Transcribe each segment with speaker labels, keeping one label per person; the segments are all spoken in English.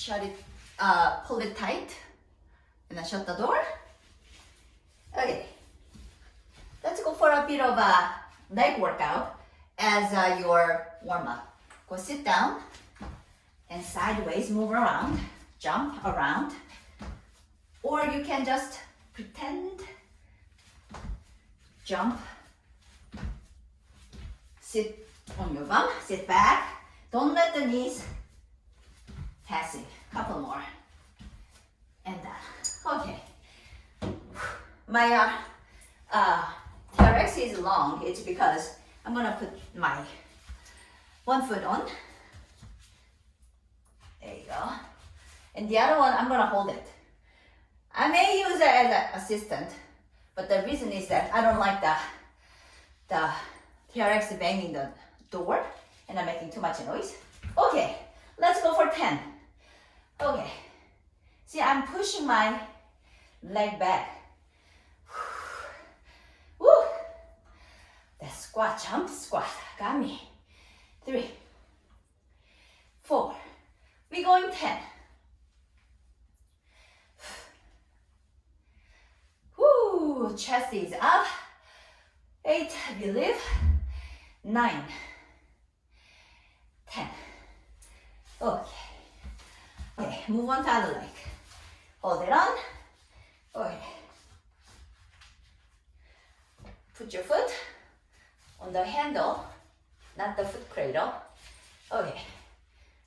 Speaker 1: shut it, pull it tight, and then shut the door. Okay, let's go for a bit of a leg workout as your warm-up. Go sit down and sideways move around, jump around, or you can just pretend, jump, sit on your bum, sit back, don't let the knees passing, couple more, and done. Okay, my TRX is long, it's because I'm gonna put my one foot on, there you go, and the other one I'm gonna hold it. I may use it as an assistant, but the reason is that I don't like the TRX banging the door and I'm making too much noise. Okay, let's go for 10. Okay, see, I'm pushing my leg back. Woo! The squat, jump, squat, got me. 3, 4, we're going 10. Woo, chest is up. 8, I believe. 9, 10. Okay. Okay, move on to other leg. Hold it on. Okay. Put your foot on the handle, not the foot cradle. Okay.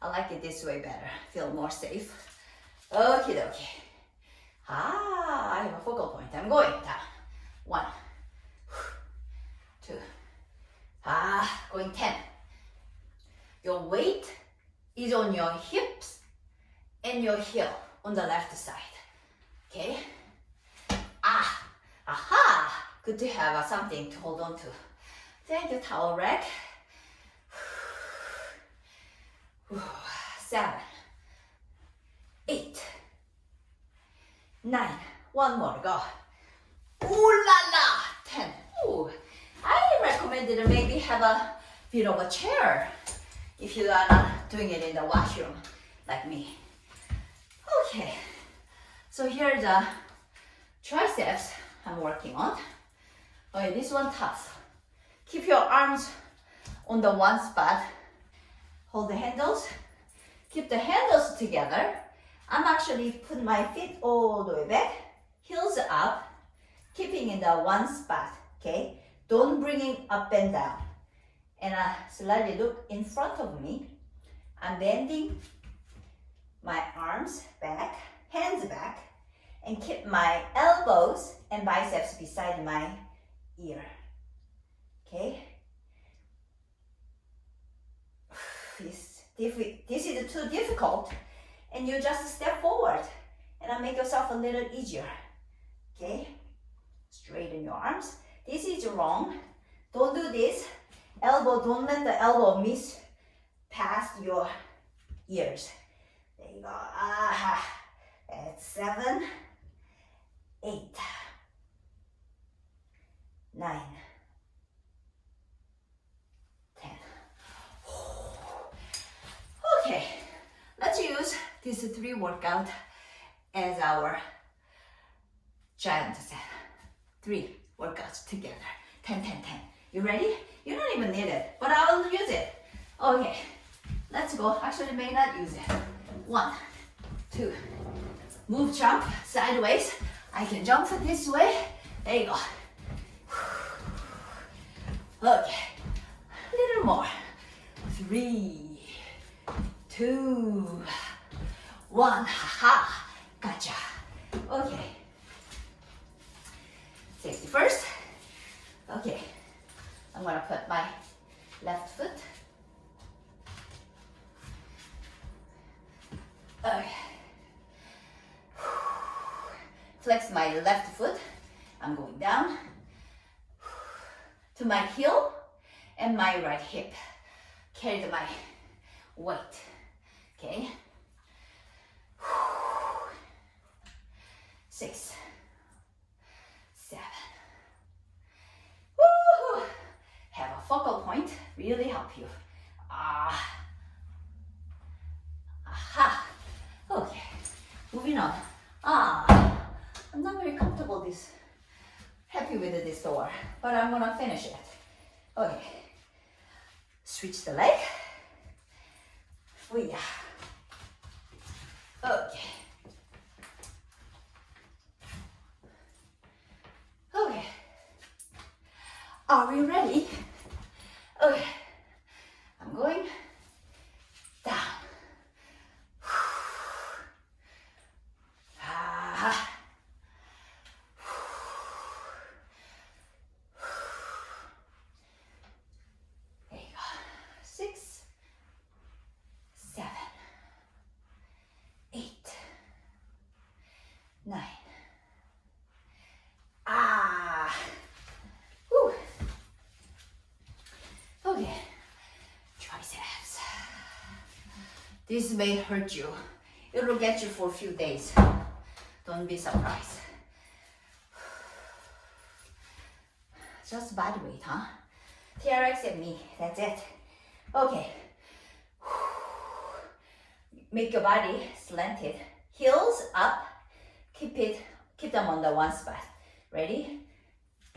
Speaker 1: I like it this way better. Feel more safe. Okay, okay. I have a focal point. I'm going down. 1, 2, going 10. Your weight is on your hips and your heel on the left side. Okay? Aha! Good to have something to hold on to. Thank you, towel rack. 7, 8, 9, one more, go. Ooh la la, 10. Ooh, I recommended maybe have a bit of a chair if you are not doing it in the washroom like me. Okay, so here's the triceps I'm working on. Okay, this one tough. Keep your arms on the one spot. Hold the handles. Keep the handles together. I'm actually putting my feet all the way back, heels up, keeping in the one spot, okay? Don't bring it up and down. And slightly look in front of me. I'm bending my arms back, hands back, and keep my elbows and biceps beside my ear, okay? This is too difficult, and you just step forward and make yourself a little easier, okay? Straighten your arms. This is wrong. Don't do this. Elbow, don't let the elbow miss past your ears. There you go. That's 7, 8, 9, 10. Okay, let's use these 3 workouts as our giant set. 3 workouts together. 10, 10, 10. You ready? You don't even need it, but I will use it. Okay, let's go. Actually, may not use it. 1, 2. Move, jump, sideways. I can jump this way. There you go. Okay, a little more. 3, 2, 1. Ha! Gotcha. Okay. Safety first. Okay. I'm gonna put my left foot. Okay. Flex my left foot. I'm going down to my heel and my right hip. Carry my weight. Okay. 6, 7. Woo! Have a focal point. Really help you. Aha. on. I'm not very comfortable happy with this door, but I'm gonna finish it. Okay, switch the leg. Okay. Okay. Are we ready? Okay. I'm going down. There you go. 6, 7, 8, 9. Whew. Okay. Triceps. This may hurt you. It will get you for a few days. Don't be surprised. Just body weight, huh? TRX and me, that's it. Okay. Make your body slanted. Heels up. Keep them on the one spot. Ready?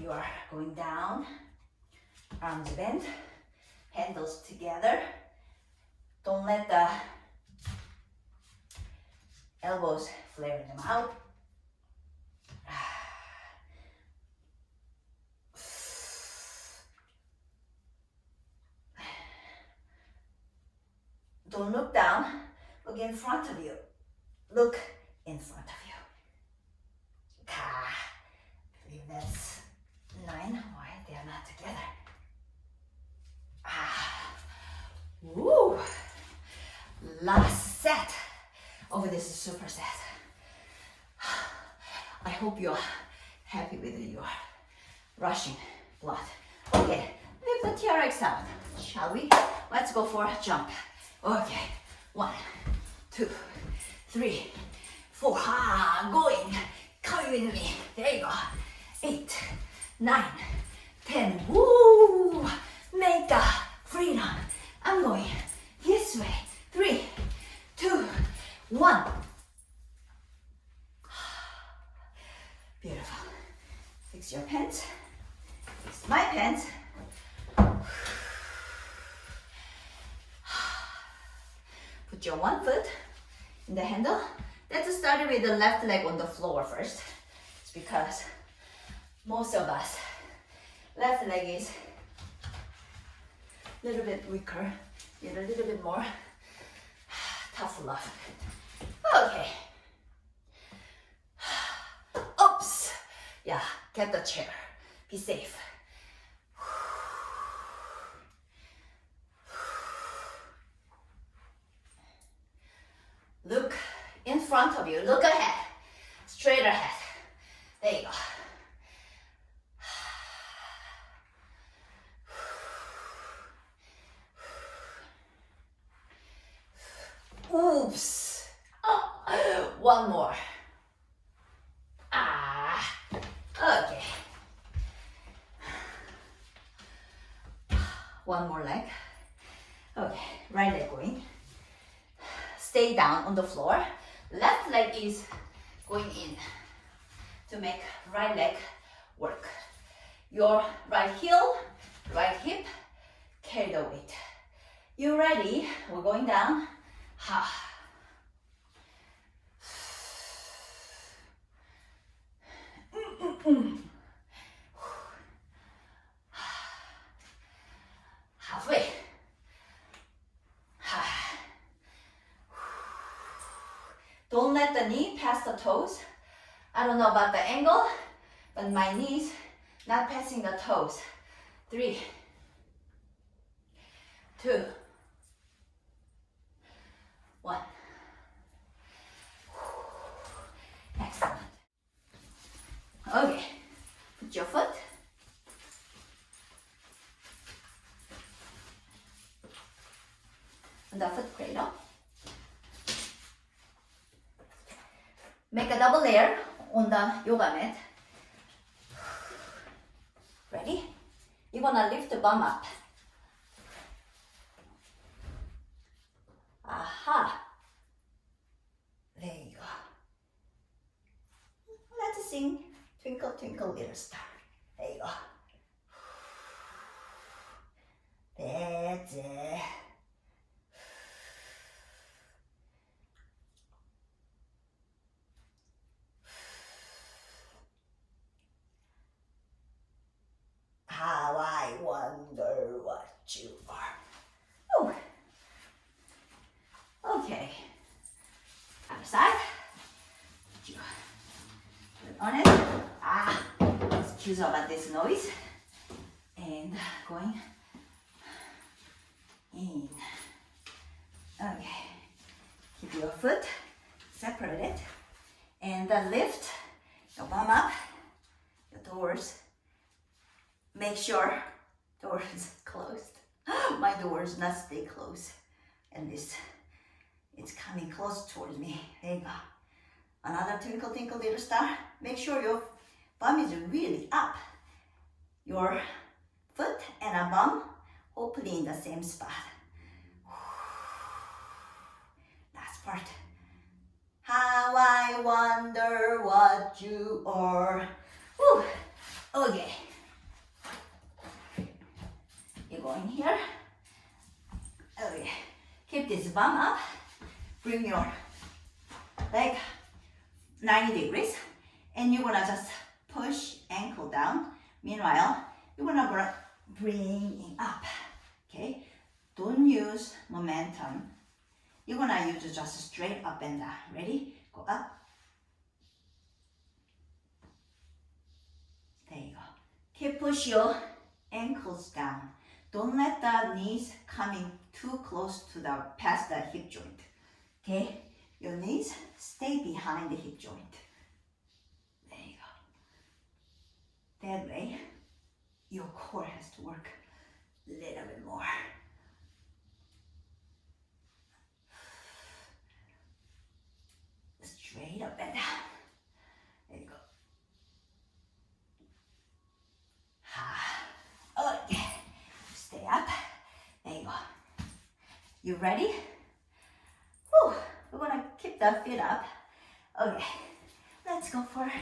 Speaker 1: You are going down. Arms bent. Handles together. Don't let the elbows flare them out. Don't look down. Look in front of you. Look in front of you. I believe that's 9. Why they are not together? Woo! Last set of this superset. I hope you're happy with your rushing blood. Okay, leave the TRX out, shall we? Let's go for a jump. Okay, 1, 2, 3, 4. Going. Come with me. There you go. 8, 9, 10. Woo! Make a freedom. I'm going this way. 3, 2, 1. Beautiful. Fix your pants. Fix my pants. Put your one foot in the handle. Let's start with the left leg on the floor first. It's because most of us, left leg is a little bit weaker, need a little bit more tough love. Okay. Oops. Yeah, get the chair. Be safe. Look in front of you. Look ahead. Straight ahead. There you go. Oops. Oh, one more. Okay. One more leg. Okay, right leg going. Stay down on the floor. Left leg is going in to make right leg work. Your right heel, right hip, carry the weight. You ready? We're going down. Halfway. Don't let the knee pass the toes. I don't know about the angle, but my knees not passing the toes. 3, 2, 1. Excellent. Okay, put your foot on the foot cradle. Make a double layer on the yoga mat. Ready? You're gonna lift the bum up. Aha. There you go. sing Twinkle Twinkle Little Star. There you go. That's it. How I wonder what you are. Oh. Okay. Other side. Put your foot on it. Excuse about this noise. And going in. Okay. Keep your foot separated. And then lift your bum up, your doors. Make sure door is closed. My door is not stay closed. And this, it's coming close towards me. There you go. Another twinkle, twinkle, little star. Make sure your bum is really up. Your foot and a bum hopefully in the same spot. Last part. How I wonder what you are. Whew. Okay. You're going here. Okay. Keep this bum up. Bring your leg 90 degrees. And you're gonna just push ankle down. Meanwhile, you're gonna bring up. Okay? Don't use momentum. You're gonna use just straight up and down. Ready? Go up. There you go. Keep push your ankles down. Don't let the knees coming too close to the past the hip joint. Okay? Your knees stay behind the hip joint. There you go. That way, your core has to work a little bit more. Straight up and down. There you go. Okay. Stay up. There you go. You ready? Whew. We're gonna keep the feet up. Okay. Let's go for.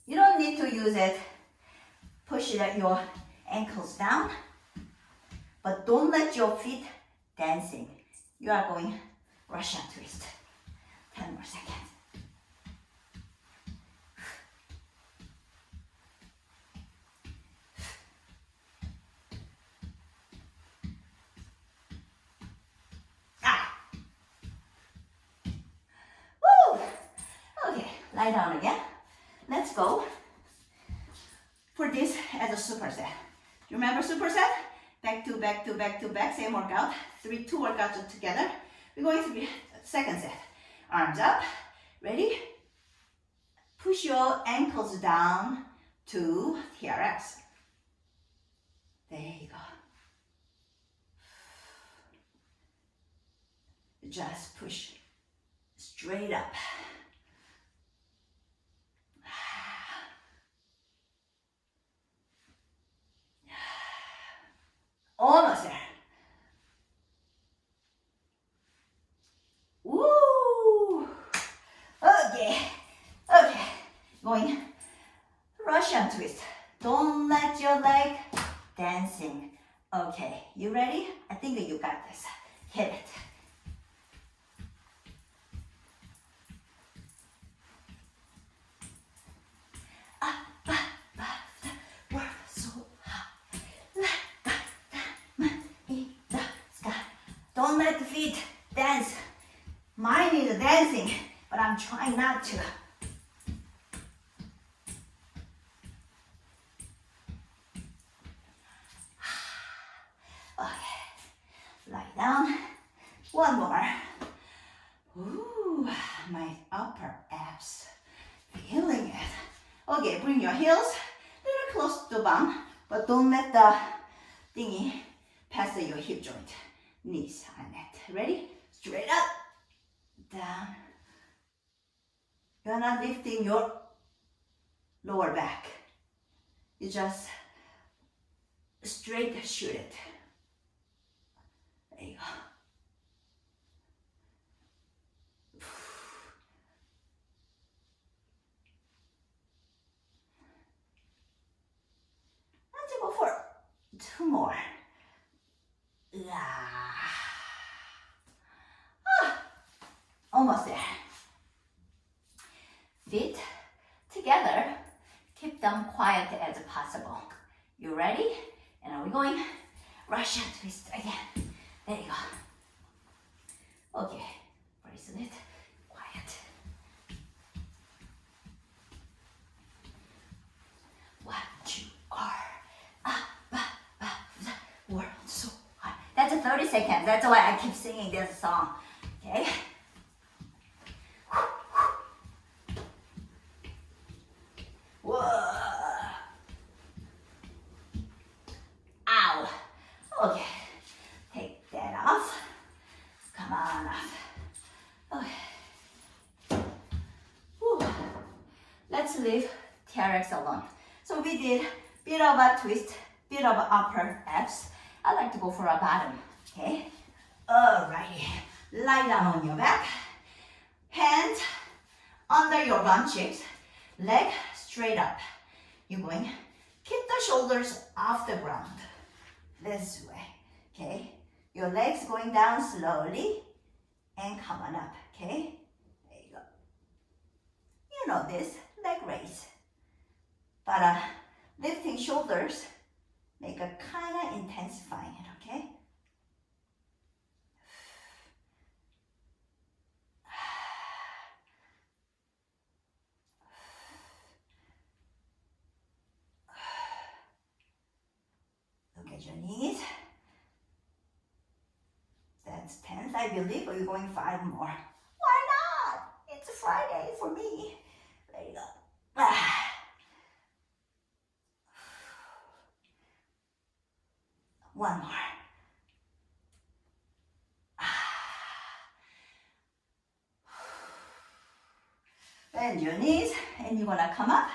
Speaker 1: You don't need to use it. Push your ankles down. But don't let your feet dancing. You are going Russian twist. 10 more seconds. Woo! Okay, lie down again. Let's go for this as a superset. Do you remember superset? Back to back to back to back, same workout. Two workouts together. We're going to be second set. Arms up, ready? Push your ankles down to TRX. There you go. Just push straight up. Almost there. Woo! Okay. Okay. Going Russian twist. Don't let your leg dancing. Okay. You ready? I think you got this. Hit it. Don't let the feet dance. Mine is dancing, but I'm trying not to. Okay, lie down. One more. Ooh, my upper abs. Feeling it. Okay, bring your heels a little close to the bum, but don't let the thingy pass your hip joint. Knees on it. Ready? Straight up, down. You're not lifting your lower back. You just straight shoot it. There you go. more. Almost there. Feet together. Keep them quiet as possible. You ready? And are we going Russian twist again? There you go. Okay, bracelet, quiet. 1, 2, world so high. That's 30 seconds. That's why I keep singing this song. Okay. Whoa. Ow. Okay. Take that off. Come on off. Okay. Whew. Let's leave TRX alone. So we did bit of a twist, bit of upper abs. I like to go for a bottom. Okay. Alrighty. Lie down on your back. Hands under your bum cheeks. Leg straight up. You're going keep the shoulders off the ground. This way. Okay. Your legs going down slowly and come on up. Okay. There you go. You know this leg raise. But lifting shoulders make a kind of intensifying it. Okay. Look at your knees. That's 10th, I believe, or you're going 5 more. Why not? It's Friday for me. There you go. One more. Bend your knees, and you're gonna come up.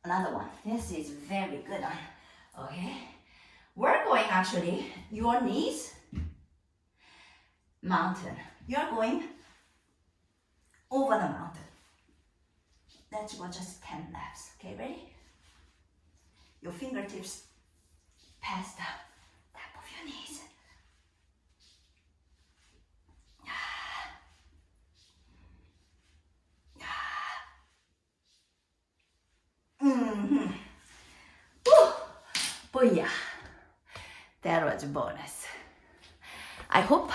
Speaker 1: Another one. This is very good one. Okay. We're going actually, your knees, mountain. You're going over the mountain. Let's go just 10 laps. Okay, ready? Your fingertips past the top of your knees. Mm-hmm. Woo! Booyah! That was a bonus. I hope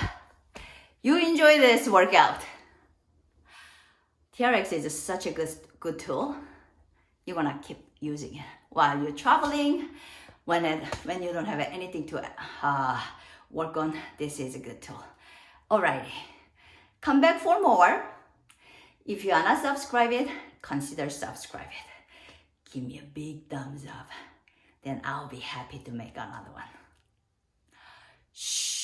Speaker 1: you enjoy this workout. TRX is such a good tool. You're gonna keep using it while you're traveling. When you don't have anything to work on, this is a good tool. Alrighty, come back for more. If you are not subscribed, consider subscribing. Give me a big thumbs up. Then I'll be happy to make another one. Shh.